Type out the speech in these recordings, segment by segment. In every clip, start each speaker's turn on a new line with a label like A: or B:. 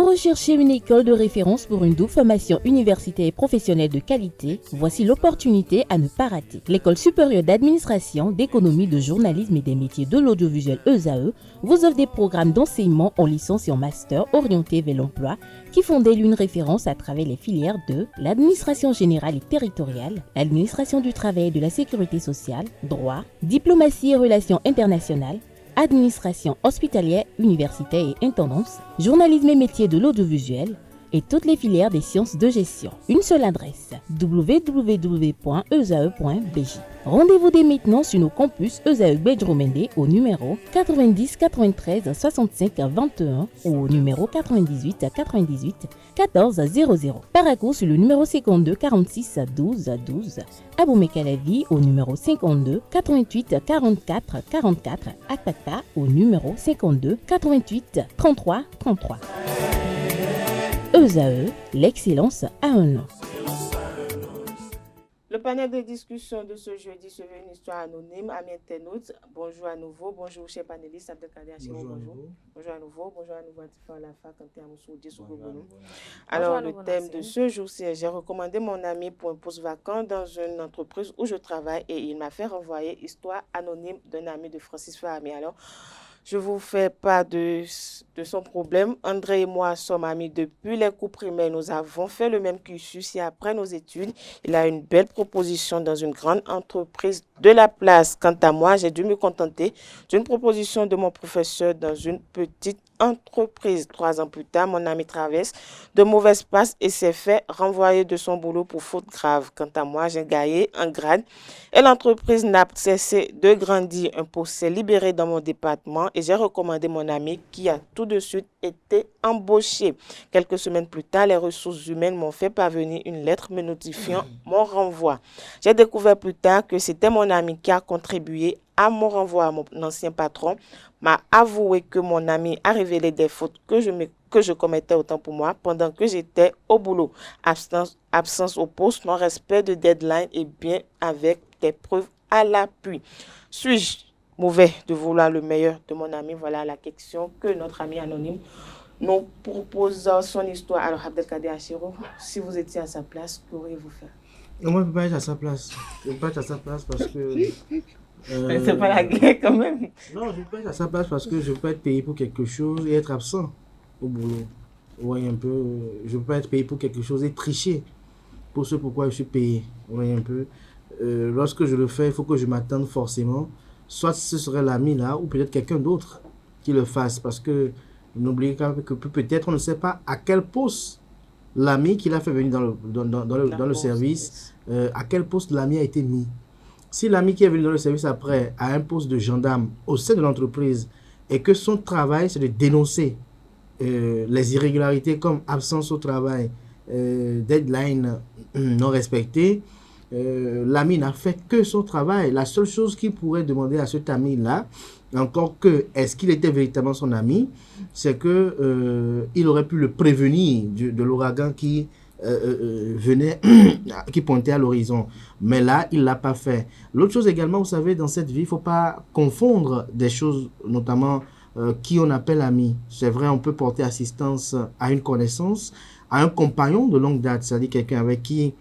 A: Vous recherchez une école de référence pour une double formation universitaire et professionnelle de qualité? Voici l'opportunité à ne pas rater. L'École supérieure d'administration, d'économie, de journalisme et des métiers de l'audiovisuel ESAE vous offre des programmes d'enseignement en licence et en master orientés vers l'emploi qui font d'elle une référence à travers les filières de l'administration générale et territoriale, l'administration du travail et de la sécurité sociale, droit, diplomatie et relations internationales, administration hospitalière, universitaire et intendance, journalisme et métiers de l'audiovisuel et toutes les filières des sciences de gestion. Une seule adresse, www.esae.bj. Rendez-vous dès maintenant sur nos campus ESAE Bedjromende au numéro 90 93 65 21 ou au numéro 98 98 14 00. Paracourt sur le numéro 52 46 12 12. Aboumé-Calavi au numéro 52 88 44 44. Akpaka au numéro 52 88 33 33. ESAE, l'excellence à un nom.
B: Le panel de discussion de ce jeudi se veut une histoire anonyme. Amis internautes, bonjour à nouveau. Bonjour, chers panélistes. Abdelkader Achiro, bonjour. Bonjour à nouveau. Bonjour à nouveau, Atifa Alafa, Kanté Amoussou, Dessougoubounou. Alors, le thème de ce jour, c'est j'ai recommandé mon ami pour un poste vacant dans une entreprise où je travaille et il m'a fait renvoyer histoire anonyme d'un ami de Francis Fahami. Alors, je vous fais part de son problème. André et moi sommes amis depuis les cours primaires. Nous avons fait le même cursus et après nos études, il a une belle proposition dans une grande entreprise de la place. Quant à moi, j'ai dû me contenter d'une proposition de mon professeur dans une petite entreprise. 3 ans plus tard, mon ami traverse de mauvaises passes et s'est fait renvoyer de son boulot pour faute grave. Quant à moi, j'ai gagné un grade et l'entreprise n'a cessé de grandir. Un poste s'est libéré dans mon département et j'ai recommandé mon ami qui a tout de suite été embauché. Quelques semaines plus tard, les ressources humaines m'ont fait parvenir une lettre me notifiant mon renvoi. J'ai découvert plus tard que c'était mon ami qui a contribué à mon renvoi. Mon ancien patron m'a avoué que mon ami a révélé des fautes que je commettais autant pour moi pendant que j'étais au boulot. Absence au poste, non-respect de deadline et bien avec des preuves à l'appui. Suis-je mauvais de vouloir le meilleur de mon ami? Voilà la question que notre ami anonyme nous propose dans son histoire. Alors, Abdelkader Achiro, si vous étiez à sa place, qu'auriez-vous fait?
C: Moi, je ne peux pas être à sa place. Je ne peux pas être à sa place parce que...
B: c'est pas la guerre quand même.
C: Non, je ne peux pas être à sa place parce que je peux être payé pour quelque chose et être absent au boulot. Oui, un peu. Je peux pas être payé pour quelque chose et tricher pour ce pourquoi je suis payé. Oui, un peu. Lorsque je le fais, il faut que je m'attende forcément. Soit ce serait l'ami là ou peut-être quelqu'un d'autre qui le fasse parce que n'oubliez pas que peut-être on ne sait pas à quel poste l'ami qui l'a fait venir dans le service, à quel poste l'ami a été mis. Si l'ami qui est venu dans le service après a un poste de gendarme au sein de l'entreprise et que son travail c'est de dénoncer les irrégularités comme absence au travail, deadline non respecté, l'ami n'a fait que son travail. La seule chose qu'il pourrait demander à cet ami-là, encore que est-ce qu'il était véritablement son ami, c'est que il aurait pu le prévenir de l'ouragan qui venait, qui pointait à l'horizon. Mais là, il ne l'a pas fait. L'autre chose également, vous savez, dans cette vie, il ne faut pas confondre des choses, notamment qui on appelle ami. C'est vrai, on peut porter assistance à une connaissance, à un compagnon de longue date, c'est-à-dire quelqu'un avec qui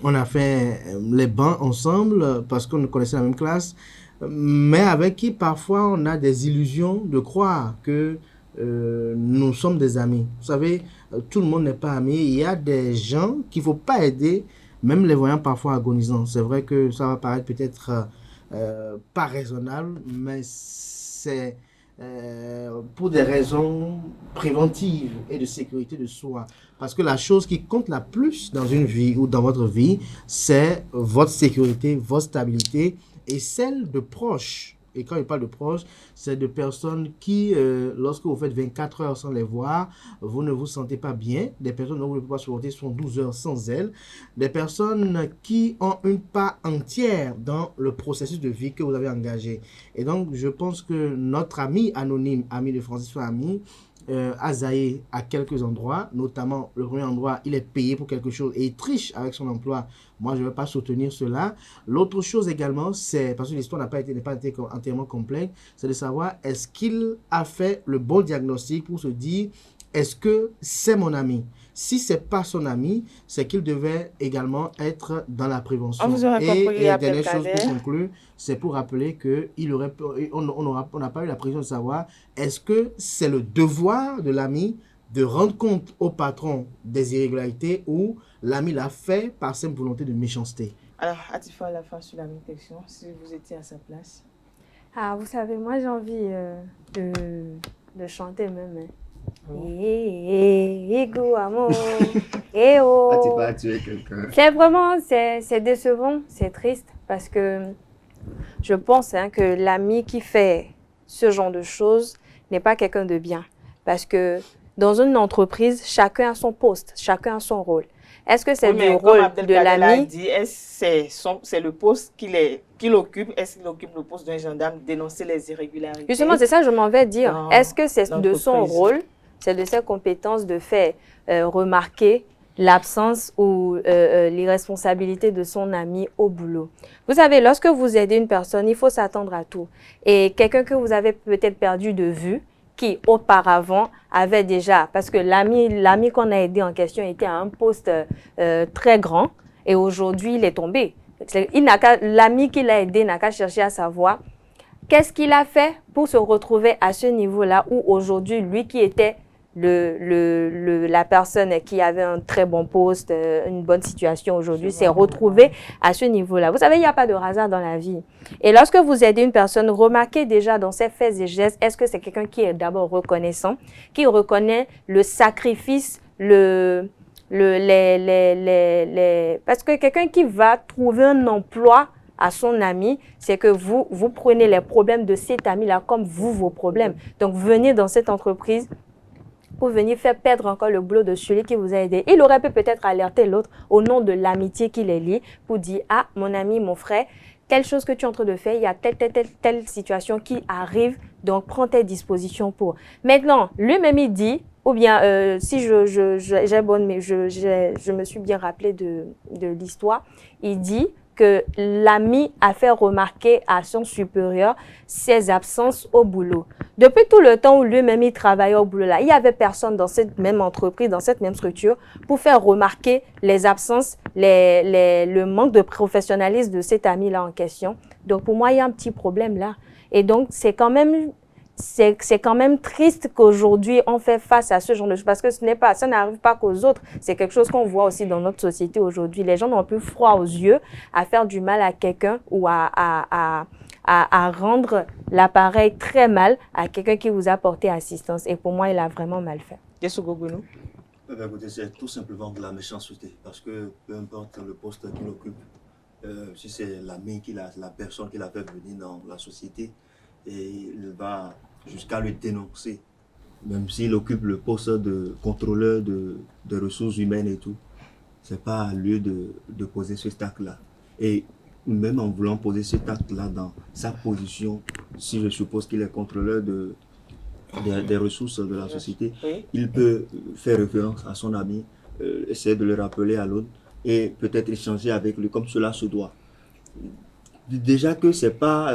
C: on a fait les bancs ensemble parce qu'on connaissait la même classe, mais avec qui parfois on a des illusions de croire que nous sommes des amis. Vous savez, tout le monde n'est pas ami. Il y a des gens qu'il ne faut pas aider, même les voyant parfois agonisants. C'est vrai que ça va paraître peut-être pas raisonnable, mais c'est pour des raisons préventives et de sécurité de soi. Parce que la chose qui compte la plus dans une vie ou dans votre vie, c'est votre sécurité, votre stabilité et celle de proches. Et quand je parle de proches, c'est de personnes qui, lorsque vous faites 24 heures sans les voir, vous ne vous sentez pas bien. Des personnes dont vous ne pouvez pas supporter sont 12 heures sans elles. Des personnes qui ont une part entière dans le processus de vie que vous avez engagé. Et donc, je pense que notre ami anonyme, ami de Francis Fahami, Azaé à quelques endroits, notamment le premier endroit, il est payé pour quelque chose et il triche avec son emploi. Moi, je ne vais pas soutenir cela. L'autre chose également, c'est, parce que l'histoire n'a pas été entièrement complète, c'est de savoir est-ce qu'il a fait le bon diagnostic pour se dire est-ce que c'est mon ami? Si ce n'est pas son ami, c'est qu'il devait également être dans la prévention. Et dernière chose pour conclure, c'est pour rappeler qu'on n'a pas eu la pression de savoir est-ce que c'est le devoir de l'ami de rendre compte au patron des irrégularités ou l'ami l'a fait par simple volonté de méchanceté.
B: Alors, Atifa, à la fin sur la même question, si vous étiez à sa place.
D: Ah, vous savez, moi j'ai envie de chanter même. Hein. C'est vraiment, c'est décevant, c'est triste parce que je pense que l'ami qui fait ce genre de choses n'est pas quelqu'un de bien. Parce que dans une entreprise, chacun a son poste, chacun a son rôle. Est-ce que c'est le rôle de l'ami?
B: C'est le poste qu'il occupe. Est-ce qu'il occupe le poste d'un gendarme, dénoncer les irrégularités?
D: Justement, c'est ça que je m'en vais dire. Est-ce que c'est de son rôle, c'est de ses compétences de faire remarquer l'absence ou l'irresponsabilité de son ami au boulot? Vous savez, lorsque vous aidez une personne, il faut s'attendre à tout. Et quelqu'un que vous avez peut-être perdu de vue, qui auparavant avait déjà, parce que l'ami qu'on a aidé en question était à un poste très grand et aujourd'hui il est tombé. L'ami qui l'a aidé n'a qu'à chercher à savoir qu'est-ce qu'il a fait pour se retrouver à ce niveau-là où aujourd'hui lui qui était la personne qui avait un très bon poste, une bonne situation aujourd'hui, s'est retrouvée à ce niveau-là. Vous savez, il n'y a pas de hasard dans la vie. Et lorsque vous aidez une personne, remarquez déjà dans ses faits et gestes, est-ce que c'est quelqu'un qui est d'abord reconnaissant, qui reconnaît le sacrifice, parce que quelqu'un qui va trouver un emploi à son ami, c'est que vous prenez les problèmes de cet ami-là comme vos problèmes. Donc, venez dans cette entreprise pour venir faire perdre encore le boulot de celui qui vous a aidé. Il aurait pu peut-être alerter l'autre au nom de l'amitié qui les lie pour dire « Ah, mon ami, mon frère, telle chose que tu es en train de faire, il y a telle situation qui arrive, donc prends tes dispositions pour. » Maintenant, lui-même il dit, ou bien si je me suis bien rappelé de l'histoire, il dit que l'ami a fait remarquer à son supérieur ses absences au boulot. Depuis tout le temps où lui-même il travaillait au boulot là, il n'y avait personne dans cette même entreprise, dans cette même structure pour faire remarquer les absences, le manque de professionnalisme de cet ami-là en question. Donc pour moi, il y a un petit problème là. Et donc c'est quand même triste qu'aujourd'hui on fait face à ce genre de choses parce que ça n'arrive pas qu'aux autres. C'est quelque chose qu'on voit aussi dans notre société aujourd'hui. Les gens n'ont plus froid aux yeux à faire du mal à quelqu'un ou à rendre l'appareil très mal à quelqu'un qui vous a porté assistance. Et pour moi, il a vraiment mal fait.
B: Écoutez,
E: c'est tout simplement de la méchanceté parce que peu importe le poste qu'il occupe, si c'est l'ami la personne qui l'a fait venir dans la société, et il va jusqu'à le dénoncer, même s'il occupe le poste de contrôleur de ressources humaines et tout. C'est pas à lui de poser ce acte-là. Et même en voulant poser cet acte-là dans sa position, si je suppose qu'il est contrôleur des ressources de la société, il peut faire référence à son ami, essayer de le rappeler à l'autre et peut-être échanger avec lui comme cela se doit. Déjà que c'est pas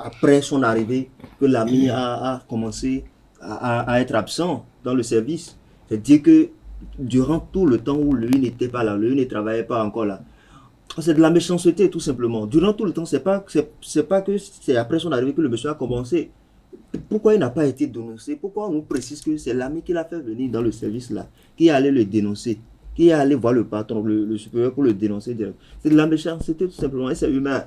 E: après son arrivée que l'ami a commencé à être absent dans le service. C'est-à-dire que durant tout le temps où lui n'était pas là, lui ne travaillait pas encore là, c'est de la méchanceté tout simplement. Durant tout le temps, c'est pas que c'est après son arrivée que le monsieur a commencé. Pourquoi il n'a pas été dénoncé? Pourquoi on nous précise que c'est l'ami qui l'a fait venir dans le service là, qui est allé le dénoncer, qui est allé voir le patron, le supérieur pour le dénoncer? C'est de la méchanceté tout simplement et c'est humain.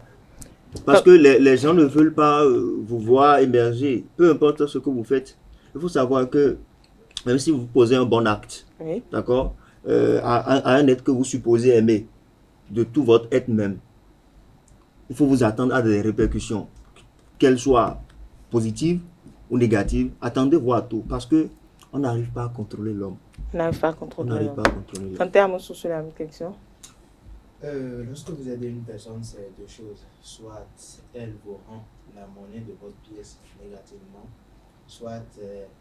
E: Parce que les gens ne veulent pas vous voir émerger, peu importe ce que vous faites. Il faut savoir que même si vous posez un bon acte, d'accord, à un être que vous supposez aimer, de tout votre être même, il faut vous attendre à des répercussions, qu'elles soient positives ou négatives. Attendez voir tout, parce que on n'arrive pas à contrôler l'homme.
B: On n'arrive pas à contrôler l'homme.
E: Quand
B: tu as sur la même question.
C: Lorsque vous aidez une personne, c'est deux choses. Soit elle vous rend la monnaie de votre pièce négativement,
F: soit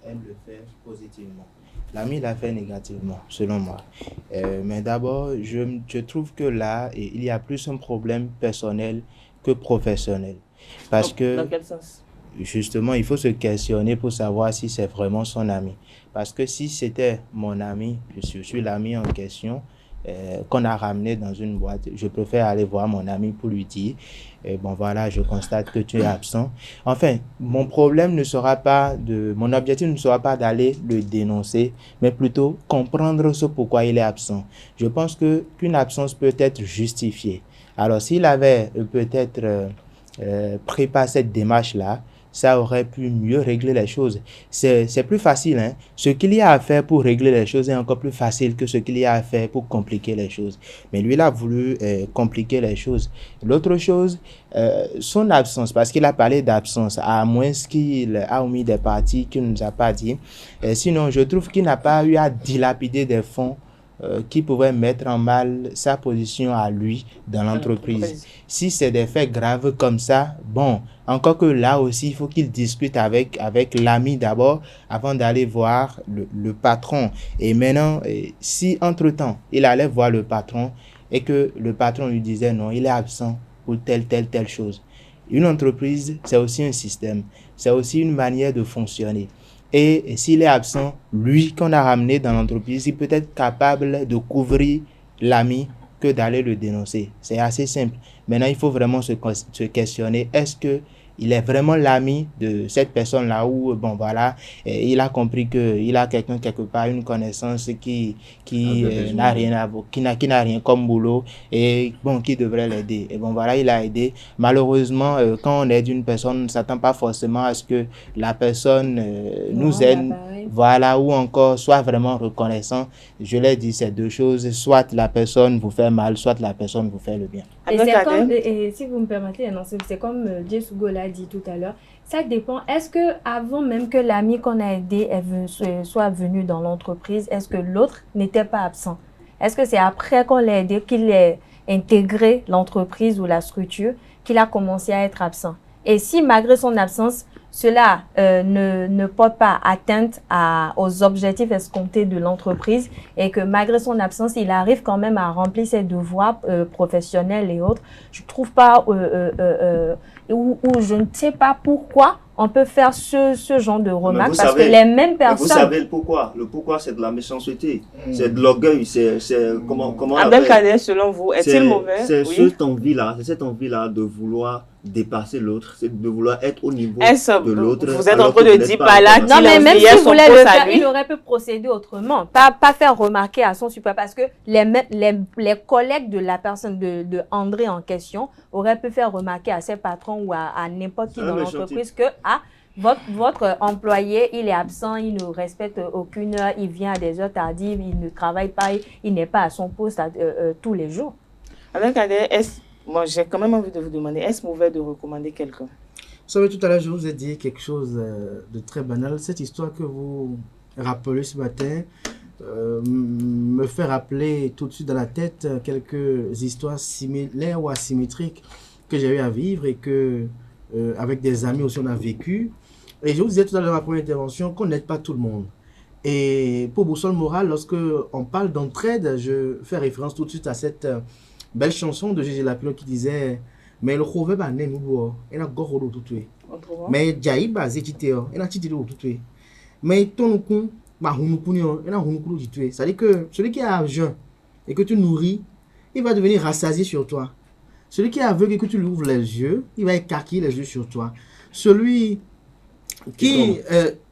F: elle le fait positivement. L'ami l'a fait négativement, selon moi. Mais d'abord, je trouve que là, il y a plus un problème personnel que professionnel. Parce que,
B: dans quel sens?
F: justement, il faut se questionner pour savoir si c'est vraiment son ami. Parce que si c'était mon ami, je suis l'ami en question, qu'on a ramené dans une boîte, je préfère aller voir mon ami pour lui dire, bon voilà, je constate que tu es absent. Enfin, mon objectif ne sera pas d'aller le dénoncer, mais plutôt comprendre ce pourquoi il est absent. Je pense qu'une absence peut être justifiée. Alors, s'il avait peut-être pris pas cette démarche-là, ça aurait pu mieux régler les choses. C'est plus facile, hein. Ce qu'il y a à faire pour régler les choses est encore plus facile que ce qu'il y a à faire pour compliquer les choses. Mais lui, il a voulu compliquer les choses. L'autre chose, son absence, parce qu'il a parlé d'absence, à moins qu'il a omis des parties qu'il ne nous a pas dit. Sinon, je trouve qu'il n'a pas eu à dilapider des fonds qui pouvaient mettre en mal sa position à lui dans l'entreprise. Si c'est des faits graves comme ça, bon, encore que là aussi, il faut qu'il discute avec l'ami d'abord avant d'aller voir le patron. Et maintenant, si entre-temps, il allait voir le patron et que le patron lui disait non, il est absent pour telle chose. Une entreprise, c'est aussi un système, c'est aussi une manière de fonctionner. Et s'il est absent, lui qu'on a ramené dans l'entreprise, il peut être capable de couvrir l'ami que d'aller le dénoncer. C'est assez simple. Maintenant, il faut vraiment se questionner, est-ce que il est vraiment l'ami de cette personne-là où, bon, voilà, il a compris qu'il a quelqu'un quelque part, une connaissance qui n'a rien à voir, qui n'a rien comme boulot et, bon, qui devrait l'aider. Et bon, voilà, il a aidé. Malheureusement, quand on aide une personne, on ne s'attend pas forcément à ce que la personne nous aide, voilà, ou encore soit vraiment reconnaissant. Je l'ai dit, c'est deux choses. Soit la personne vous fait mal, soit la personne vous fait le bien.
D: Et si vous me permettez, c'est comme Jessugo l'a dit tout à l'heure, ça dépend. Est-ce que avant même que l'ami qu'on a aidé soit venu dans l'entreprise, est-ce que l'autre n'était pas absent? Est-ce que c'est après qu'on l'a aidé, qu'il ait intégré l'entreprise ou la structure, qu'il a commencé à être absent? Et si malgré son absence, cela ne porte pas atteinte aux objectifs escomptés de l'entreprise et que malgré son absence, il arrive quand même à remplir ses devoirs professionnels et autres, je trouve pas, ou je ne sais pas pourquoi on peut faire ce genre de remarques parce que les mêmes personnes...
E: Vous savez le pourquoi. Le pourquoi, c'est de la méchanceté. C'est de l'orgueil. C'est comment
B: Abdelkader, selon vous, est-il mauvais?
E: C'est cette envie-là de vouloir dépasser l'autre, c'est de vouloir être au niveau de l'autre.
B: Vous êtes en train de dire par là
D: non, mais même s'il voulait le faire, il aurait pu procéder autrement. Pas faire remarquer à son supérieur parce que les collègues de la personne de André en question auraient pu faire remarquer à ses patrons ou à n'importe qui dans l'entreprise que votre employé, il est absent, il ne respecte aucune heure, il vient à des heures tardives, il ne travaille pas, il n'est pas à son poste tous les jours.
B: Abdelkader, moi, j'ai quand même envie de vous demander, est-ce mauvais de recommander quelqu'un?
C: Vous savez, tout à l'heure, je vous ai dit quelque chose de très banal. Cette histoire que vous rappelez ce matin me fait rappeler tout de suite dans la tête quelques histoires similaires ou asymétriques que j'ai eu à vivre et que, avec des amis aussi, on a vécu. Et je vous disais tout à l'heure dans ma première intervention qu'on n'aide pas tout le monde. Et pour boussole morale, lorsque on parle d'entraide, je fais référence tout de suite à cette... belle chanson de Gégé Lapillon qui disait mais le khove ba ne nubo ena goro do tutwe mais jai ba zititeo ena titilo tutwe mais tonukun ba hunukunio ena hunukulu tutwe. Ça dit que celui qui est jeune et que tu nourris, il va devenir rassasié sur toi. Celui qui est aveugle et que tu lui ouvres les yeux, il va écarquiller les yeux sur toi. Celui qui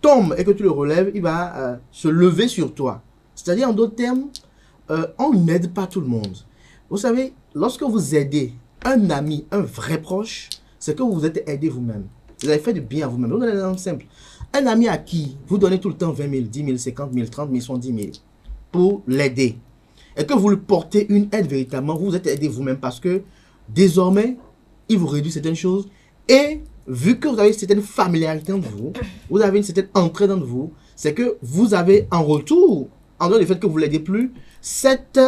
C: tombe et que tu le relèves, il va se lever sur toi. C'est-à-dire en d'autres termes, on n'aide pas tout le monde. Vous savez, lorsque vous aidez un ami, un vrai proche, c'est que vous vous êtes aidé vous-même. Vous avez fait du bien à vous-même. Je vous donne un exemple simple. Un ami à qui vous donnez tout le temps 20 000, 10 000, 50 000, 30 000, 70 000 pour l'aider. Et que vous lui portez une aide véritablement, vous vous êtes aidé vous-même parce que désormais, il vous réduit certaines choses. Et vu que vous avez une certaine familiarité entre vous, vous avez une certaine entraide entre vous, c'est que vous avez en retour, en dehors du fait que vous ne l'aidez plus, cette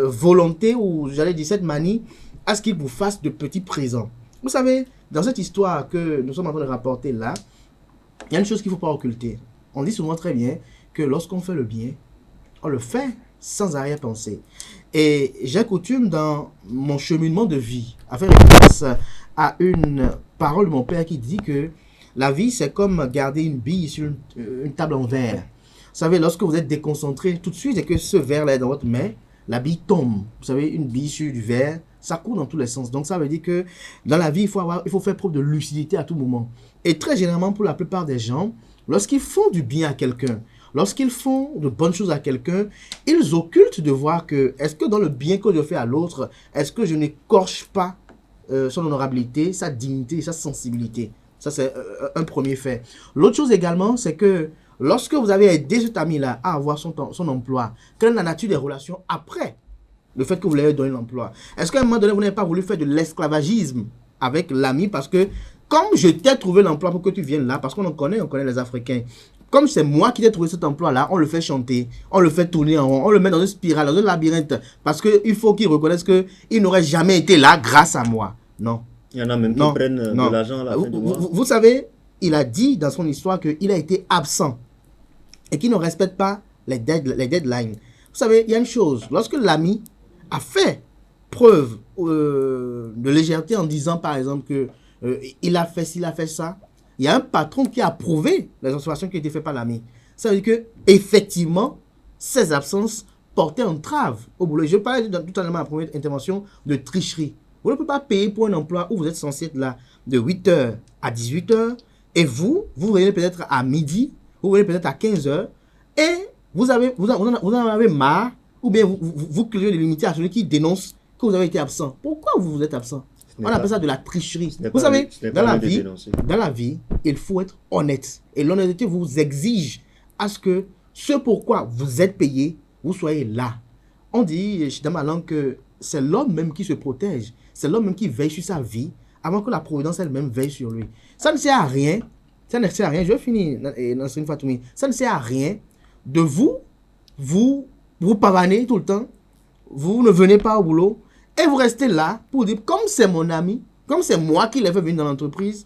C: volonté, ou j'allais dire cette manie, à ce qu'il vous fasse de petits présents. Vous savez, dans cette histoire que nous sommes en train de rapporter là, il y a une chose qu'il ne faut pas occulter. On dit souvent très bien que lorsqu'on fait le bien, on le fait sans arrière-pensée. Et j'ai coutume dans mon cheminement de vie à faire référence à une parole de mon père qui dit que la vie, c'est comme garder une bille sur une table en verre. Vous savez, lorsque vous êtes déconcentré tout de suite et que ce verre-là est dans votre main, la bille tombe. Vous savez, une bille sur du verre, ça court dans tous les sens. Donc, ça veut dire que dans la vie, il faut faire preuve de lucidité à tout moment. Et très généralement, pour la plupart des gens, lorsqu'ils font du bien à quelqu'un, lorsqu'ils font de bonnes choses à quelqu'un, ils occultent de voir que, est-ce que dans le bien que je fais à l'autre, est-ce que je n'écorche pas son honorabilité, sa dignité et sa sensibilité. Ça, c'est un premier fait. L'autre chose également, c'est que lorsque vous avez aidé cet ami-là à avoir son emploi, quelle est la nature des relations après le fait que vous lui avez donné l'emploi? Est-ce qu'à un moment donné, vous n'avez pas voulu faire de l'esclavagisme avec l'ami parce que, comme je t'ai trouvé l'emploi pour que tu viennes là, parce qu'on connaît les Africains, comme c'est moi qui t'ai trouvé cet emploi-là, on le fait chanter, on le fait tourner en rond, on le met dans une spirale, dans un labyrinthe, parce qu'il faut qu'il reconnaisse qu'il n'aurait jamais été là grâce à moi. Non.
E: Il y en a même qui prennent de l'argent à la fin du mois.
C: Vous savez, il a dit dans son histoire qu'il a été absent et qu'il ne respecte pas les deadlines. Vous savez, il y a une chose, lorsque l'ami a fait preuve de légèreté en disant par exemple que il a fait ci, il a fait ça, il y a un patron qui a approuvé les observations qui ont été faites par l'ami. Ça veut dire que effectivement, ces absences portaient entrave au boulot. Je parlais tout à l'heure dans ma première intervention de tricherie. Vous ne pouvez pas payer pour un emploi où vous êtes censé être là de 8h à 18h et vous venez peut-être à midi, vous venez peut-être à 15h et vous en avez marre ou bien vous créez des limites à celui qui dénonce que vous avez été absent. Pourquoi vous êtes absent? On appelle ça de la tricherie. Vous savez, dans la vie, il faut être honnête. Et l'honnêteté vous exige à ce que ce pourquoi vous êtes payé, vous soyez là. On dit dans ma langue que c'est l'homme même qui se protège. C'est l'homme même qui veille sur sa vie avant que la providence elle-même veille sur lui. Ça ne sert à rien. Ça ne sert à rien. Je vais finir, Nasrine Fatoumi. Ça ne sert à rien de vous pavaner tout le temps. Vous ne venez pas au boulot. Et vous restez là pour dire, comme c'est mon ami, comme c'est moi qui l'ai fait venir dans l'entreprise,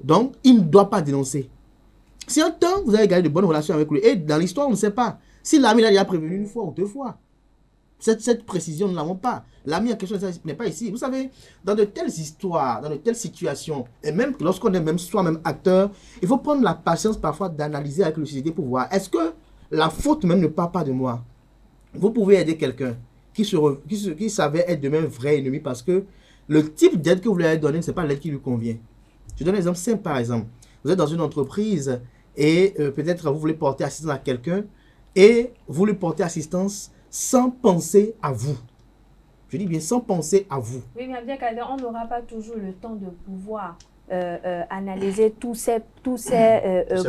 C: donc il ne doit pas dénoncer. Si un temps, vous avez gardé de bonnes relations avec lui, et dans l'histoire, on ne sait pas. Si l'ami l'a déjà prévenu une fois ou deux fois, cette précision, nous ne l'avons pas. L'ami en question n'est pas ici. Vous savez, dans de telles histoires, dans de telles situations, et même lorsqu'on est même soi-même acteur, il faut prendre la patience parfois d'analyser avec lucidité pour voir, est-ce que la faute même ne part pas de moi? Vous pouvez aider quelqu'un qui savait être de même vrai ennemi parce que le type d'aide que vous lui avez donné, ce n'est pas l'aide qui lui convient. Je donne un exemple simple par exemple. Vous êtes dans une entreprise et peut-être vous voulez porter assistance à quelqu'un et vous lui portez assistance sans penser à vous. Je dis bien sans penser à vous.
D: Oui, mais bien on n'aura pas toujours le temps de pouvoir analyser tous ces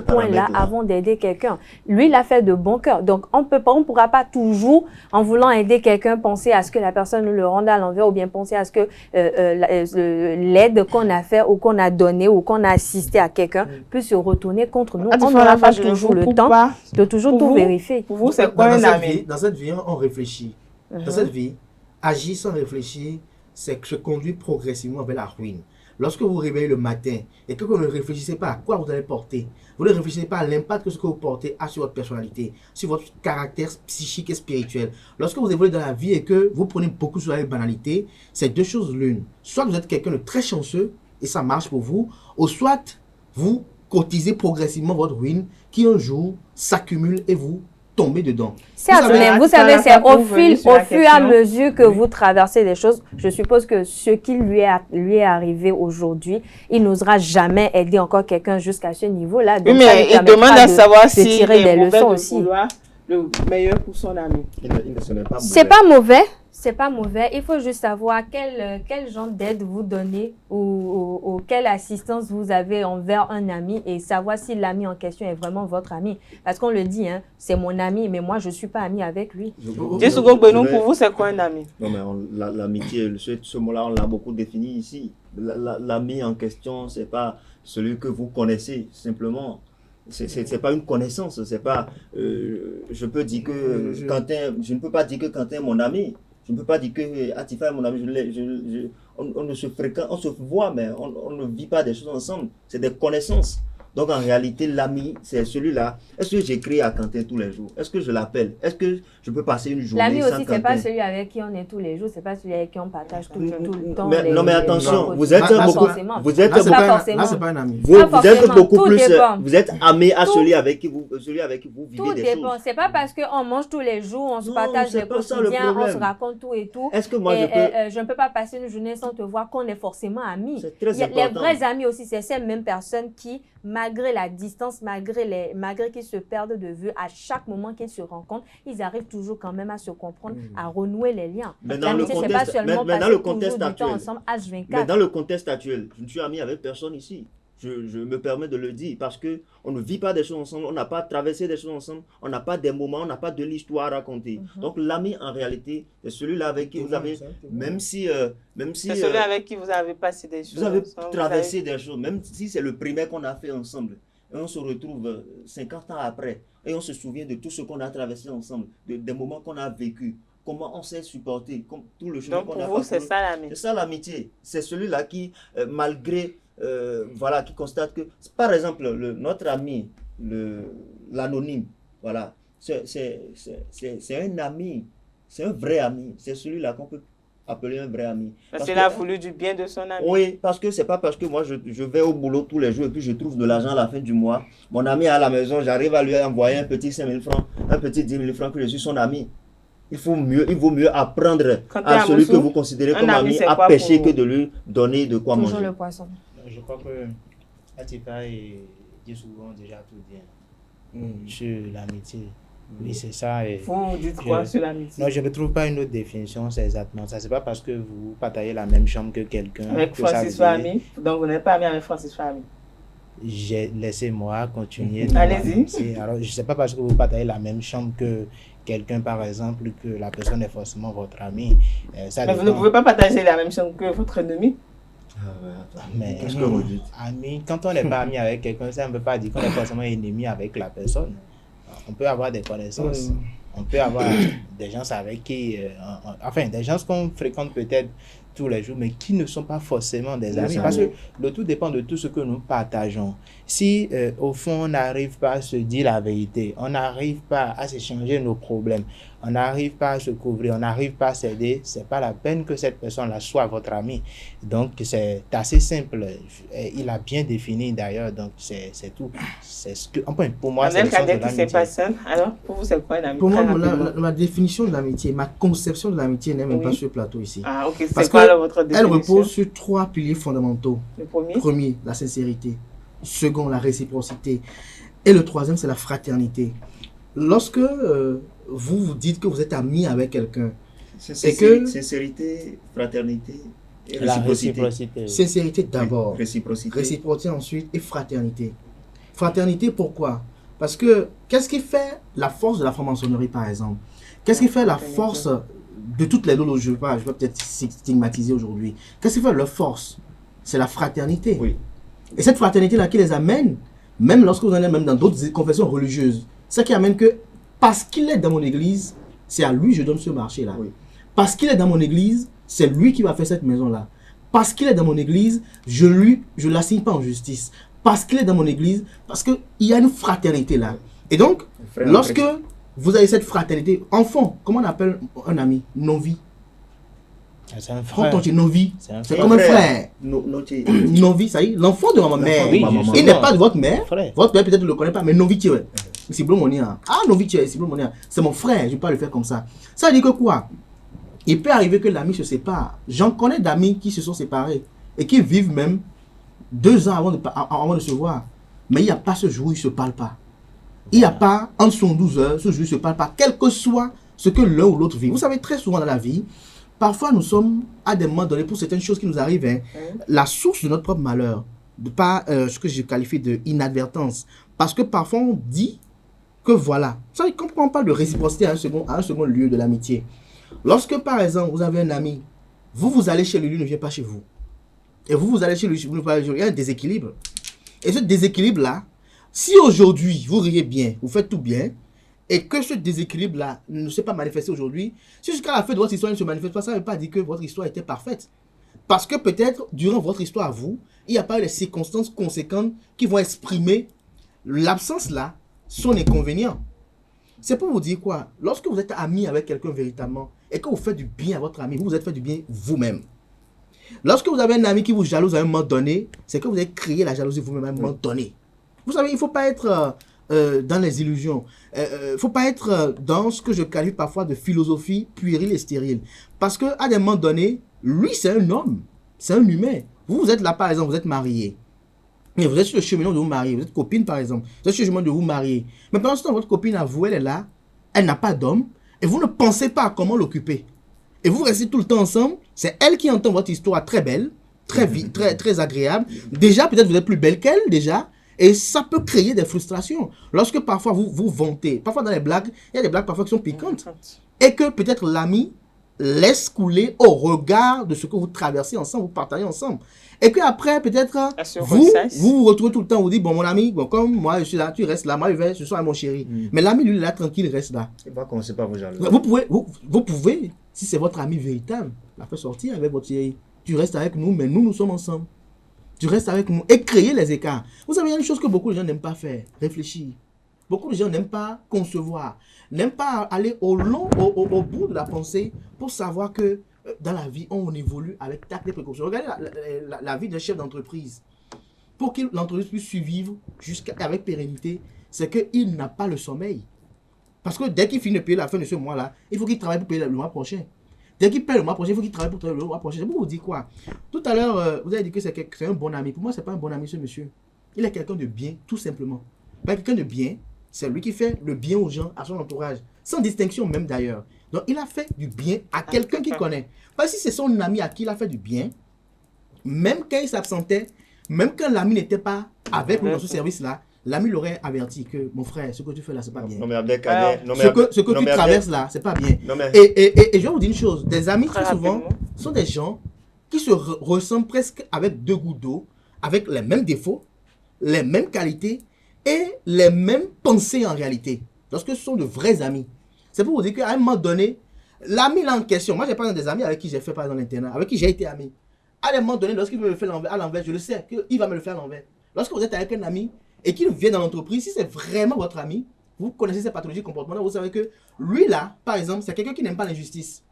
D: points-là avant d'aider quelqu'un. Lui, il a fait de bon cœur. Donc, on ne pourra pas toujours, en voulant aider quelqu'un, penser à ce que la personne nous le rende à l'envers ou bien penser à ce que l'aide qu'on a fait ou qu'on a donnée ou qu'on a assisté à quelqu'un puisse se retourner contre nous. On n'aura pas toujours le temps de toujours tout vérifier.
B: Pour vous, c'est quoi un ami?
C: Dans cette vie, on réfléchit. Dans cette vie, agir sans réfléchir, c'est se conduire progressivement vers la ruine. Lorsque vous vous réveillez le matin et que vous ne réfléchissez pas à quoi vous allez porter, vous ne réfléchissez pas à l'impact que ce que vous portez a sur votre personnalité, sur votre caractère psychique et spirituel. Lorsque vous évoluez dans la vie et que vous prenez beaucoup sur la banalité, c'est deux choses l'une. Soit vous êtes quelqu'un de très chanceux et ça marche pour vous, ou soit vous cotisez progressivement votre ruine qui un jour s'accumule et vous tombez dedans.
D: Vous savez, c'est au fur et à mesure que vous traversez des choses. Je suppose que ce qui lui est arrivé aujourd'hui, il n'osera jamais aider encore quelqu'un jusqu'à ce niveau-là.
B: Oui, mais il demande à savoir si
D: tirer des leçons aussi.
B: Le meilleur pour son ami.
D: C'est pas mauvais. C'est pas mauvais. Il faut juste savoir quel genre d'aide vous donnez ou quelle assistance vous avez envers un ami et savoir si l'ami en question est vraiment votre ami. Parce qu'on le dit, hein, c'est mon ami, mais moi, je ne suis pas ami avec lui.
B: Pour vous, c'est quoi un ami?
E: Non, mais l'amitié, ce mot-là, on l'a beaucoup défini ici. L'ami en question, ce n'est pas celui que vous connaissez, simplement. C'est pas une connaissance, c'est pas... je peux dire que Quentin... Je ne peux pas dire que Quentin est mon ami. Je ne peux pas dire que Atifa est mon ami. On ne se fréquente, on se voit, mais on ne vit pas des choses ensemble. C'est des connaissances. Donc en réalité, l'ami, c'est celui-là. Est-ce que j'écris à Quentin tous les jours? Est-ce que je l'appelle? Est-ce que je peux passer une journée
D: l'ami
E: sans
D: aussi,
E: Quentin?
D: c'est pas celui avec qui on est tous les jours, c'est pas celui avec qui on partage tout le temps.
E: Non, mais attention, vous êtes
C: Là,
E: beaucoup...
D: forcément.
E: Vous êtes
C: Là, c'est
E: beaucoup...
C: pas,
D: forcément.
C: là, c'est pas un ami.
E: Vous êtes
D: forcément,
E: beaucoup
D: tout
E: plus...
D: dépend.
E: Vous êtes amé à
D: Tout-
E: celui avec qui vous vivez
D: Tout
E: des
D: dépend.
E: choses.
D: C'est pas parce qu'on mange tous les jours, on se
E: Non,
D: partage
E: c'est
D: les
E: pas ça le
D: quotidiens, on
E: problème.
D: se raconte tout et tout.
E: Est-ce que moi je
D: Et,
E: peux...
D: je ne peux pas passer une journée sans te voir qu'on est forcément amis.
E: C'est très
D: Les
E: important.
D: vrais amis aussi, c'est ces mêmes personnes qui, malgré la distance, malgré qu'ils se perdent de vue, à chaque moment qu'ils se rencontrent, ils arrivent toujours quand même à se comprendre, à renouer les liens.
E: Mais dans le
D: L'amitié, c'est pas
E: contexte-
D: seulement
E: mais dans
D: passer
E: le
D: toujours
E: contexte
D: du temps
E: actuel.
D: ensemble H24.
E: Mais dans le contexte actuel, je ne suis ami avec personne ici. Je me permets de le dire parce qu'on ne vit pas des choses ensemble, on n'a pas traversé des choses ensemble, on n'a pas des moments, on n'a pas de l'histoire à raconter. Donc l'ami en réalité, c'est celui-là avec qui vous avez, même si
B: C'est celui avec qui vous avez passé des choses.
E: vous avez
B: ensemble,
E: traversé des choses, même si c'est le primaire qu'on a fait ensemble, et on se retrouve 50 ans après, et on se souvient de tout ce qu'on a traversé ensemble, des moments qu'on a vécu, comment on s'est supporté, comme tout le chemin
B: Donc
E: qu'on
B: pour
E: a
B: vous, c'est
E: parcouru.
B: ça l'ami.
E: C'est ça l'amitié. C'est celui-là qui, malgré, voilà, qui constate que, par exemple, notre ami, l'anonyme, voilà, c'est un ami, c'est un vrai ami. C'est celui-là qu'on peut appeler un vrai ami.
B: Parce qu'il a voulu du bien de son ami.
E: Oui, parce que c'est pas parce que moi je vais au boulot tous les jours et puis je trouve de l'argent à la fin du mois. Mon ami est à la maison, j'arrive à lui envoyer un petit 5 000 francs, un petit 10 000 francs que je suis son ami. Il vaut mieux apprendre
B: Quand
E: à
B: t'es
E: celui
B: Amoussou,
E: que vous considérez
B: un
E: comme
B: ami,
E: ami
B: c'est
E: à
B: quoi
E: pêcher
B: pour
E: que
B: vous?
E: de lui donner de quoi
D: Toujours
E: manger.
D: le poisson.
F: Je crois que Atipa dit souvent déjà tout dire sur l'amitié. Oui, c'est ça. Et
B: Vous dites quoi sur l'amitié?
F: non, je ne trouve pas une autre définition, c'est exactement ça. C'est pas parce que vous partagez la même chambre que quelqu'un.
B: Avec
F: que ça
B: Francis
F: veut dire-
B: Fahmy. Donc vous n'êtes pas ami avec Francis Fahmy.
F: Laissez-moi continuer.
B: Allez-y.
F: Alors, je ne sais pas parce que vous partagez la même chambre que quelqu'un, par exemple, que la personne est forcément votre ami. Ça
B: Mais vous ne
F: dépend.
B: pouvez pas partager la même chose que votre ennemi.
F: Mais
E: Qu'est-ce que vous dites?
F: ami, quand on n'est pas ami avec quelqu'un, ça ne veut pas dire qu'on est forcément ennemi avec la personne. On peut avoir des connaissances. On peut avoir des gens avec qui, enfin, des gens qu'on fréquente peut-être tous les jours, mais qui ne sont pas forcément des amis. Parce que le tout dépend de tout ce que nous partageons. Si, au fond, on n'arrive pas à se dire la vérité, on n'arrive pas à s'échanger nos problèmes, on n'arrive pas à se couvrir, on n'arrive pas à s'aider, c'est pas la peine que cette personne-là soit votre ami. Donc, c'est assez simple. Il a bien défini d'ailleurs, donc c'est tout. C'est ce que, enfin, pour moi, c'est le sens de
B: Abdelkader qui s'est
F: l'amitié.
B: passé. Alors, pour vous, c'est quoi un ami?
C: Pour moi,
B: Très rapidement.
C: ma définition de l'amitié, ma conception de l'amitié n'est même
B: Oui.
C: pas sur le plateau ici.
B: Ah, ok.
C: Parce
B: C'est quoi alors votre
C: Elle
B: définition?
C: repose sur 3 piliers fondamentaux.
B: Le premier?
C: Premier, la sincérité. Second, la réciprocité. Et le troisième, c'est la fraternité. Lorsque vous vous dites que vous êtes ami avec quelqu'un,
E: Sincérité, fraternité et
F: La
E: réciprocité.
F: réciprocité.
C: sincérité d'abord,
E: Réciprocité.
C: réciprocité ensuite et fraternité. Fraternité, pourquoi? Parce que qu'est-ce qui fait la force de la franc-maçonnerie, par exemple? Qu'est-ce qui fait la force de toutes les autres, je vais peut-être stigmatiser aujourd'hui. Qu'est-ce qui fait leur force? C'est la fraternité.
E: Oui.
C: Et cette fraternité-là qui les amène, même lorsque vous en êtes même dans d'autres confessions religieuses, ça qui amène que parce qu'il est dans mon église, c'est à lui que je donne ce marché-là.
E: Oui.
C: Parce qu'il est dans mon église, c'est lui qui va faire cette maison-là. Parce qu'il est dans mon église, je ne l'assigne pas en justice. Parce qu'il est dans mon église, parce qu'il y a une fraternité là. Et donc,
E: Frère
C: lorsque
E: en
C: vous avez cette fraternité, enfant, comment on appelle un ami? Non-vie.
F: C'est un
C: Quand
F: frère.
C: on dit non-vie,
F: C'est un
C: c'est
F: frère.
C: comme un frère.
E: Noté.
C: Non-vie, ça y est, l'enfant de ma mère.
F: Oui,
E: maman.
C: Il n'est pas de votre mère.
F: Frère.
C: Votre père peut-être ne le connaît pas, mais Novi tu es. C'est Blomonia. Ah, Novi tu es, c'est Blomonia. C'est mon frère, je ne peux pas le faire comme ça. Ça veut dire que quoi? Il peut arriver que l'ami se sépare. J'en connais d'amis qui se sont séparés et qui vivent même 2 ans avant de se voir. Mais il n'y a pas ce jour où ils ne se parlent pas. Il n'y a pas, en 12 heures, ce jour où ils ne se parlent pas, quel que soit ce que l'un ou l'autre vit. Vous savez, très souvent dans la vie, parfois nous sommes à des moments donnés pour certaines choses qui nous arrivent, hein, la source de notre propre malheur, de pas ce que je qualifie de inadvertance. Parce que parfois on dit que voilà. Ça, quand on parle de réciprocité à un second lieu de l'amitié. Lorsque par exemple vous avez un ami, vous allez chez lui, lui ne vient pas chez vous. Et vous allez chez lui, vous ne pas chez lui, il y a un déséquilibre. Et ce déséquilibre-là, si aujourd'hui vous riez bien, vous faites tout bien, et que ce déséquilibre-là ne s'est pas manifesté aujourd'hui, si jusqu'à la fin de votre histoire il ne se manifeste pas, ça ne veut pas dire que votre histoire était parfaite. Parce que peut-être, durant votre histoire à vous, il n'y a pas eu les circonstances conséquentes qui vont exprimer l'absence là, son inconvénient. C'est pour vous dire quoi? Lorsque vous êtes ami avec quelqu'un véritablement et que vous faites du bien à votre ami, vous vous êtes fait du bien vous-même. Lorsque vous avez un ami qui vous jalouse à un moment donné, c'est que vous avez créé la jalousie vous-même à un moment donné. Vous savez, il ne faut pas être dans les illusions. Il ne faut pas être dans ce que je qualifie parfois de philosophie puérile et stérile. Parce qu'à un moment donné, lui, c'est un homme. C'est un humain. Vous êtes là, par exemple, vous êtes marié. Mais vous êtes sur le chemin de vous marier. Vous êtes copine, par exemple. Vous êtes sur le chemin de vous marier. Mais pendant ce temps, votre copine à vous, elle est là. Elle n'a pas d'homme. Et vous ne pensez pas à comment l'occuper. Et vous restez tout le temps ensemble. C'est elle qui entend votre histoire très belle, très agréable. Déjà, peut-être vous êtes plus belle qu'elle, déjà. Et ça peut créer des frustrations. Lorsque parfois vous vous vantez. Parfois dans les blagues, il y a des blagues parfois qui sont piquantes. Et que peut-être l'ami laisse couler au regard de ce que vous traversez ensemble, vous partagez ensemble. Et qu'après, peut-être, vous retrouvez tout le temps, vous dites, bon, mon ami, bon, comme moi, je suis là, tu restes là, moi, je vais ce soir à mon chéri. Mais l'ami, lui, il est là, tranquille, il reste là.
E: Il va commencer par vous jalouser.
C: Vous pouvez, si c'est votre ami véritable, la faire sortir avec votre chéri. Tu restes avec nous, mais nous sommes ensemble. Tu restes avec nous et créer les écarts. Vous savez, il y a une chose que beaucoup de gens n'aiment pas faire, réfléchir. Beaucoup de gens n'aiment pas concevoir, n'aiment pas aller au bout de la pensée pour savoir que dans la vie, on évolue avec tact et précaution. Regardez la vie d'un chef d'entreprise. Pour que l'entreprise puisse survivre avec pérennité, c'est qu'il n'a pas le sommeil. Parce que dès qu'il finit de payer la fin de ce mois-là, il faut qu'il travaille pour payer le mois prochain. Dès qu'il paye le mois prochain, il faut qu'il travaille pour payer le mois prochain. C'est pour vous dire quoi? Tout à l'heure, vous avez dit que c'est un bon ami. Pour moi, ce n'est pas un bon ami, ce monsieur. Il est quelqu'un de bien, tout simplement. Pas quelqu'un de bien, c'est lui qui fait le bien aux gens, à son entourage. Sans distinction même d'ailleurs. Donc, il a fait du bien à quelqu'un qu'il connaît. Parce que si c'est son ami à qui il a fait du bien, même quand il s'absentait, même quand l'ami n'était pas avec lui dans ce service-là, l'ami l'aurait averti que, mon frère, ce que tu fais là, c'est pas bien.
E: Non, mais Abdelkader,
C: ce que tu traverses là, c'est pas bien. Et je vais vous dire une chose, des amis très souvent sont des gens qui se ressemblent presque avec deux gouttes d'eau, avec les mêmes défauts, les mêmes qualités et les mêmes pensées en réalité. Lorsque ce sont de vrais amis. C'est pour vous dire qu'à un moment donné, l'ami là en question, moi j'ai pas des amis avec qui j'ai fait par exemple l'internat, avec qui j'ai été ami. À un moment donné, lorsqu'il me le fait à l'envers, je le sais qu'il va me le faire à l'envers. Lorsque vous êtes avec un ami et qu'il vient dans l'entreprise, si c'est vraiment votre ami, vous connaissez ses pathologies comportementales, vous savez que lui là, par exemple, c'est quelqu'un qui n'aime pas l'injustice.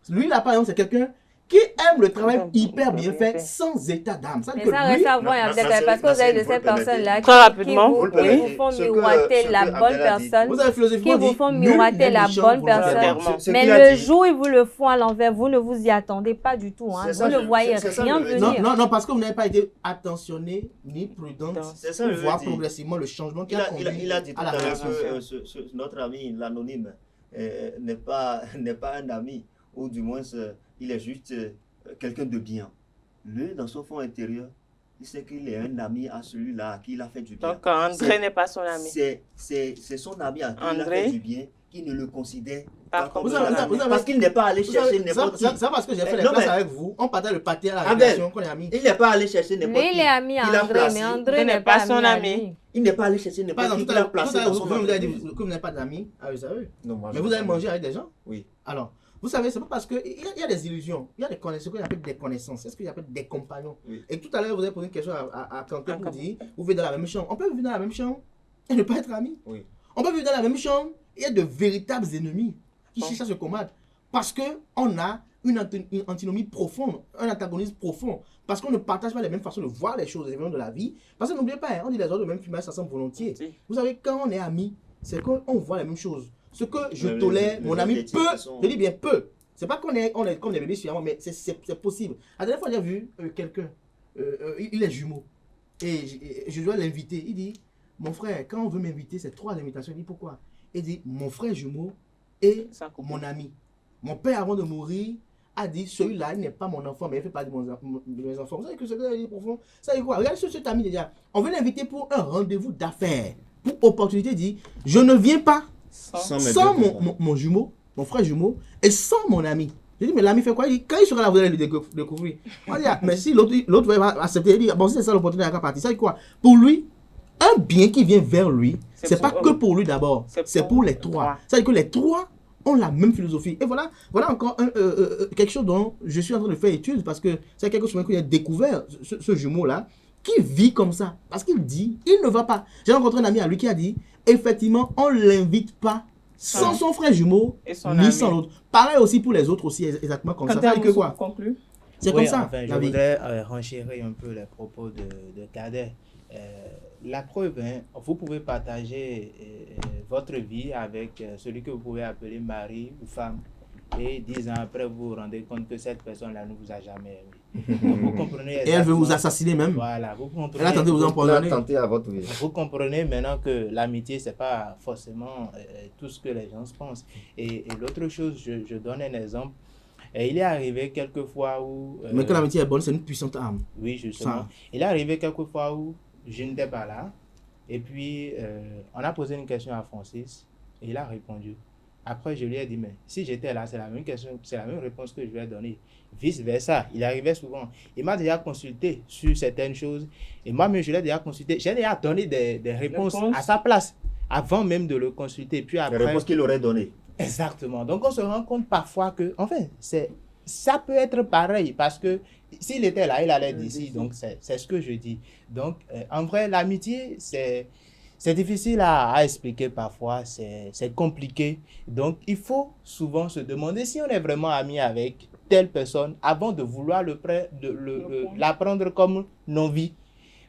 C: Lui là, par exemple, c'est quelqu'un qui aime le travail hyper bien fait, sans état d'âme.
D: Mais ça reste à voir, parce que vous avez de ces personnes-là qui vous font miroiter la bonne personne, qui vous font miroiter la bonne personne, mais le jour où ils vous le font à l'envers, vous ne vous y attendez pas du tout. Vous ne voyez rien venir.
C: Non, parce que vous n'avez pas été attentionné ni prudente pour voir progressivement le changement qui a conduit à la
E: Il a dit tout à l'heure que notre ami, l'anonyme, n'est pas un ami, ou du moins il est juste quelqu'un de bien. Lui, dans son fond intérieur, il sait qu'il est un ami à celui-là à qui il a fait du bien.
B: Donc André n'est pas son ami.
E: C'est son ami à qui il a fait du bien qui ne le considère pas comme
C: son ami.
E: Parce qu'il n'est pas allé chercher n'importe qui.
C: Ça parce que j'ai fait les classes avec vous, on partage le pâté à la rédaction qu'on est amis.
E: Il n'est pas allé chercher n'importe qui.
D: Mais il est ami à André, mais André n'est pas son ami.
E: Il n'est pas allé chercher n'importe qui. Il a placé dans son ami.
C: Vous avez dit que vous n'avez pas d'amis, mais vous avez mangé avec des gens?
E: Oui.
C: Alors, vous savez, c'est pas parce qu'il y a des illusions, il y a des connaissances, ce qu'on appelle des connaissances, c'est ce qu'on appelle des compagnons. Oui. Et tout à l'heure, vous avez posé une question à Quentin pour dire, vous vivez dans la même chambre. On peut vivre dans la même chambre et ne pas être amis. Oui. On peut vivre dans la même chambre et il y a de véritables ennemis qui cherchent à se combattre. Parce qu'on a une antinomie profonde, un antagonisme profond. Parce qu'on ne partage pas les mêmes façons de voir les choses, les événements de la vie. Parce que n'oubliez pas, on dit les autres de même fumage, ça semble volontiers. Oui. Vous savez, quand on est amis, c'est qu'on voit les mêmes choses. Ce que je tolère, mon ami peut, je dis bien peut. C'est pas qu'on est comme des bébés finalement, mais c'est possible. La dernière fois, j'ai vu quelqu'un, il est jumeau. Et je dois l'inviter. Il dit, mon frère, quand on veut m'inviter, c'est 3 invitations. Il dit, pourquoi? Il dit, mon frère jumeau et mon ami. Mon père, avant de mourir, a dit, celui-là, il n'est pas mon enfant, mais il fait partie de mes enfants. Vous savez que c'est profond. Ça dit quoi? Regardez cet ami déjà. On veut l'inviter pour un rendez-vous d'affaires. Pour opportunité, dit, je ne viens pas sans mon jumeau, mon frère jumeau, et sans mon ami. Je dis, mais l'ami fait quoi? Il dit, quand il sera là, vous allez le découvrir. On dit, mais si l'autre va accepter, il dit, bon, c'est ça l'opportunité à la partie. Ça dit quoi? Pour lui, un bien qui vient vers lui, c'est pas que pour lui d'abord, c'est pour les trois. Ça dit que les trois ont la même philosophie. Et voilà encore quelque chose dont je suis en train de faire étude, parce que c'est quelque chose que j'ai découvert, ce jumeau-là, qui vit comme ça. Parce qu'il dit, il ne va pas. J'ai rencontré un ami à lui qui a dit, effectivement, on ne l'invite pas sans son frère jumeau, ni sans l'autre. Pareil aussi pour les autres aussi, exactement comme ça. Ça veut dire que quoi? C'est comme ça.
F: Enfin, je voudrais renchérir un peu les propos de Kader. La preuve, hein, vous pouvez partager votre vie avec celui que vous pouvez appeler mari ou femme. Et 10 ans après, vous vous rendez compte que cette personne-là ne vous a jamais aimé. Donc, vous comprenez. Et
C: elle veut vous assassiner même.
F: Voilà, vous comprenez.
C: Elle a tenté de vous empoisonner.
F: Vous comprenez maintenant que l'amitié, ce n'est pas forcément tout ce que les gens pensent. Et l'autre chose, je donne un exemple. Et il est arrivé quelques fois où...
C: mais que l'amitié est bonne, c'est une puissante arme.
F: Oui, justement. Ça. Il est arrivé quelques fois où je n'étais pas là. Et puis, on a posé une question à Francis. Et il a répondu. Après, je lui ai dit, mais si j'étais là, c'est la même question, c'est la même réponse que je lui ai donnée. Vice-versa. Il arrivait souvent. Il m'a déjà consulté sur certaines choses. Et moi-même, je l'ai déjà consulté. J'ai déjà donné des réponses à sa place, avant même de le consulter. Puis après,
E: les réponses qu'il aurait données.
F: Exactement. Donc, on se rend compte parfois que, enfin, ça peut être pareil, parce que s'il était là, il allait d'ici. Donc, c'est ce que je dis. Donc, en vrai, l'amitié, c'est difficile à expliquer parfois, c'est compliqué. Donc, il faut souvent se demander si on est vraiment ami avec telle personne avant de vouloir la prendre comme non-vie.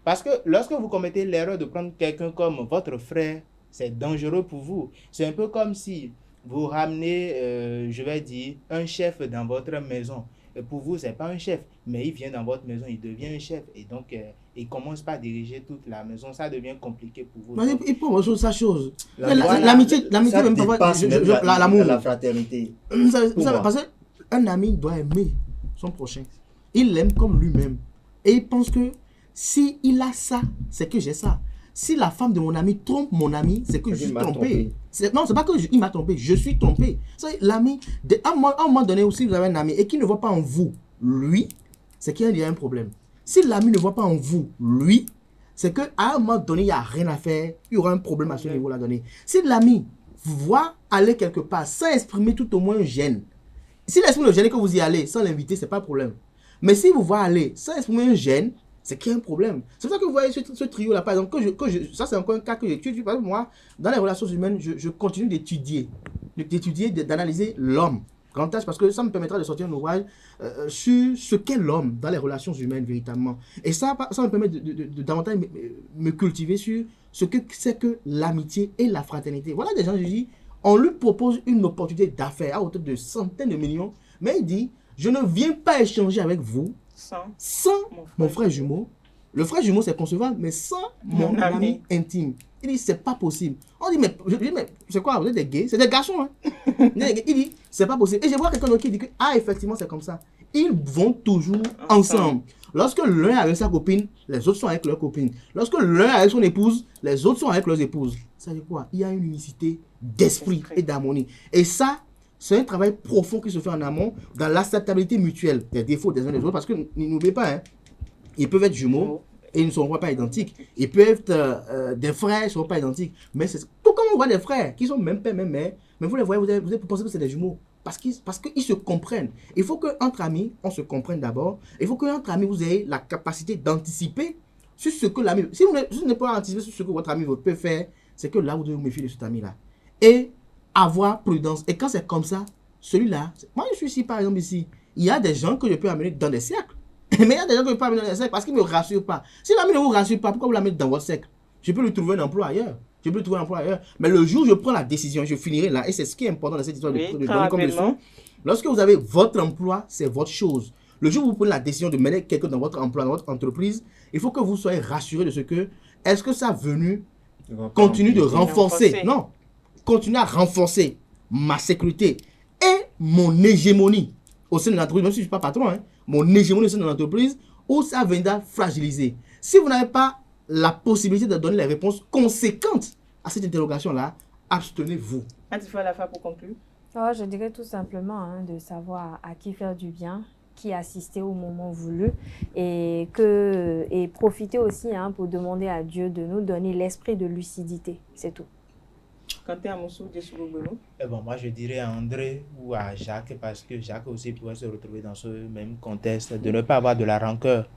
F: Parce que lorsque vous commettez l'erreur de prendre quelqu'un comme votre frère, c'est dangereux pour vous. C'est un peu comme si vous ramenez, je vais dire, un chef dans votre maison. Et pour vous, ce n'est pas un chef, mais il vient dans votre maison, il devient un chef. Et donc, il commence par diriger toute la maison. Ça devient compliqué pour vous.
C: Mais il peut rejoindre sa chose. L'amitié, même
E: dépasse
C: l'amour.
E: La fraternité.
C: Vous savez, parce qu'un ami doit aimer son prochain. Il l'aime comme lui-même. Et il pense que si il a ça, c'est que j'ai ça. Si la femme de mon ami trompe mon ami, c'est que je suis trompé. Non, c'est pas que il m'a trompé, je suis trompé. L'ami, à un moment donné aussi, vous avez un ami et qui ne voit pas en vous, lui, c'est qu'il y a un problème. Si l'ami ne voit pas en vous, lui, c'est qu'à un moment donné, il n'y a rien à faire, il y aura un problème à ce niveau-là donné. Si l'ami voit aller quelque part sans exprimer tout au moins une gêne, s'il exprime le gêne et que vous y allez sans l'inviter, c'est pas un problème. Mais si vous voyez aller sans exprimer une gêne, c'est qu'il y a un problème. C'est pour ça que vous voyez ce trio-là, par exemple, ça c'est encore un cas que j'étudie. Par exemple, moi, dans les relations humaines, je continue d'étudier, d'analyser l'homme. Grand tâche, parce que ça me permettra de sortir un ouvrage sur ce qu'est l'homme dans les relations humaines, véritablement. Et ça me permet de davantage me cultiver sur ce que c'est que l'amitié et la fraternité. Voilà des gens, je dis, on lui propose une opportunité d'affaires à hauteur de centaines de millions, mais il dit, je ne viens pas échanger avec vous sans mon frère jumeau. Le frère jumeau, c'est concevable, mais sans mon ami intime. Il dit, c'est pas possible. On dit, mais c'est quoi? Vous êtes des gays? C'est des garçons, hein? Il dit, c'est pas possible. Et je vois quelqu'un d'autre qui dit que, ah, effectivement, c'est comme ça. Ils vont toujours ensemble. Lorsque l'un est avec sa copine, les autres sont avec leur copine. Lorsque l'un est avec son épouse, les autres sont avec leurs épouses. Ça veut dire quoi? Il y a une unicité d'esprit et d'harmonie. Et ça, c'est un travail profond qui se fait en amont dans l'acceptabilité mutuelle des défauts des uns des autres. Parce que, n'oubliez pas, hein, ils peuvent être jumeaux et ils ne seront pas identiques. Ils peuvent être des frères, ils ne seront pas identiques. Mais c'est tout comme on voit des frères qui sont même père, même mère. Mais vous les voyez, vous pensez que c'est des jumeaux. Parce qu'ils se comprennent. Il faut qu'entre amis, on se comprenne d'abord. Il faut qu'entre amis, vous ayez la capacité d'anticiper sur ce que l'ami... Si vous n'êtes pas anticipé sur ce que votre ami peut faire, c'est que là, vous devez vous méfier de cet ami-là. Et avoir prudence. Et quand c'est comme ça, celui-là... Moi, je suis ici, par exemple, ici. Il y a des gens que je peux amener dans des cercles. Mais il y a des gens que je peux amener dans des cercles parce qu'ils ne me rassurent pas. Si l'ami ne vous rassure pas, pourquoi vous l'amenez dans votre cercle? Je peux lui trouver un emploi ailleurs. Mais le jour où je prends la décision, je finirai là. Et c'est ce qui est important dans cette histoire de donner comme leçon. Lorsque vous avez votre emploi, c'est votre chose. Le jour où vous prenez la décision de mener quelqu'un dans votre emploi, dans votre entreprise, il faut que vous soyez rassuré de ce que, est-ce que ça venu continue de renforcer, non, continue à renforcer ma sécurité et mon hégémonie au sein de l'entreprise, même si je ne suis pas patron, hein, mon hégémonie au sein de l'entreprise, ou ça viendra fragiliser. Si vous n'avez pas la possibilité de donner les réponses conséquentes à cette interrogation-là, abstenez-vous.
B: Atifa Lafa pour conclure.
D: Je dirais tout simplement de savoir à qui faire du bien, qui assister au moment voulu et profiter aussi pour demander à Dieu de nous donner l'esprit de lucidité. C'est tout.
B: Quand tu es à Moussou,
F: moi, je dirais à André ou à Jacques, parce que Jacques aussi pourrait se retrouver dans ce même contexte, de ne pas avoir de la rancœur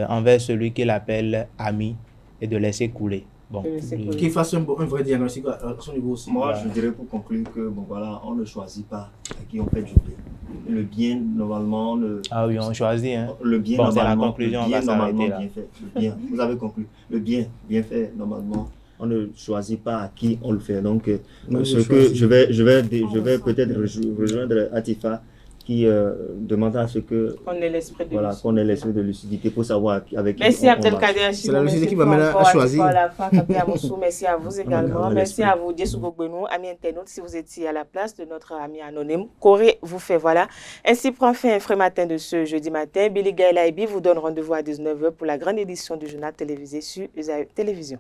F: envers celui qu'il appelle ami et de laisser couler. Bon,
C: qu'il fasse un vrai diagnostic à son niveau aussi.
E: Moi, je dirais pour conclure que on ne choisit pas à qui on fait du bien. Le bien, normalement,
F: ah oui, on choisit. Hein.
E: Le bien,
F: bon,
E: normalement,
F: c'est la conclusion,
E: le bien,
F: on va
E: normalement,
F: là.
E: bien fait. Le bien, vous avez conclu. Le bien, bien fait, normalement, on ne choisit pas à qui on le fait. Donc, je vais peut-être rejoindre Atifa qui demande à ce que
B: qu'on ait l'esprit
E: de lucidité pour savoir avec qui
B: merci Abdelkader.
C: C'est la lucidité qui va mener à choisir.
B: Merci à vous également. Merci à vous, Diesougogbenou, amis internautes, si vous étiez à la place de notre ami anonyme. Corée vous fait voilà. Ainsi prend fin un frais matin de ce jeudi matin. Billy Gaël Aibi vous donne rendez-vous à 19h pour la grande édition du journal télévisé sur USAE Télévision.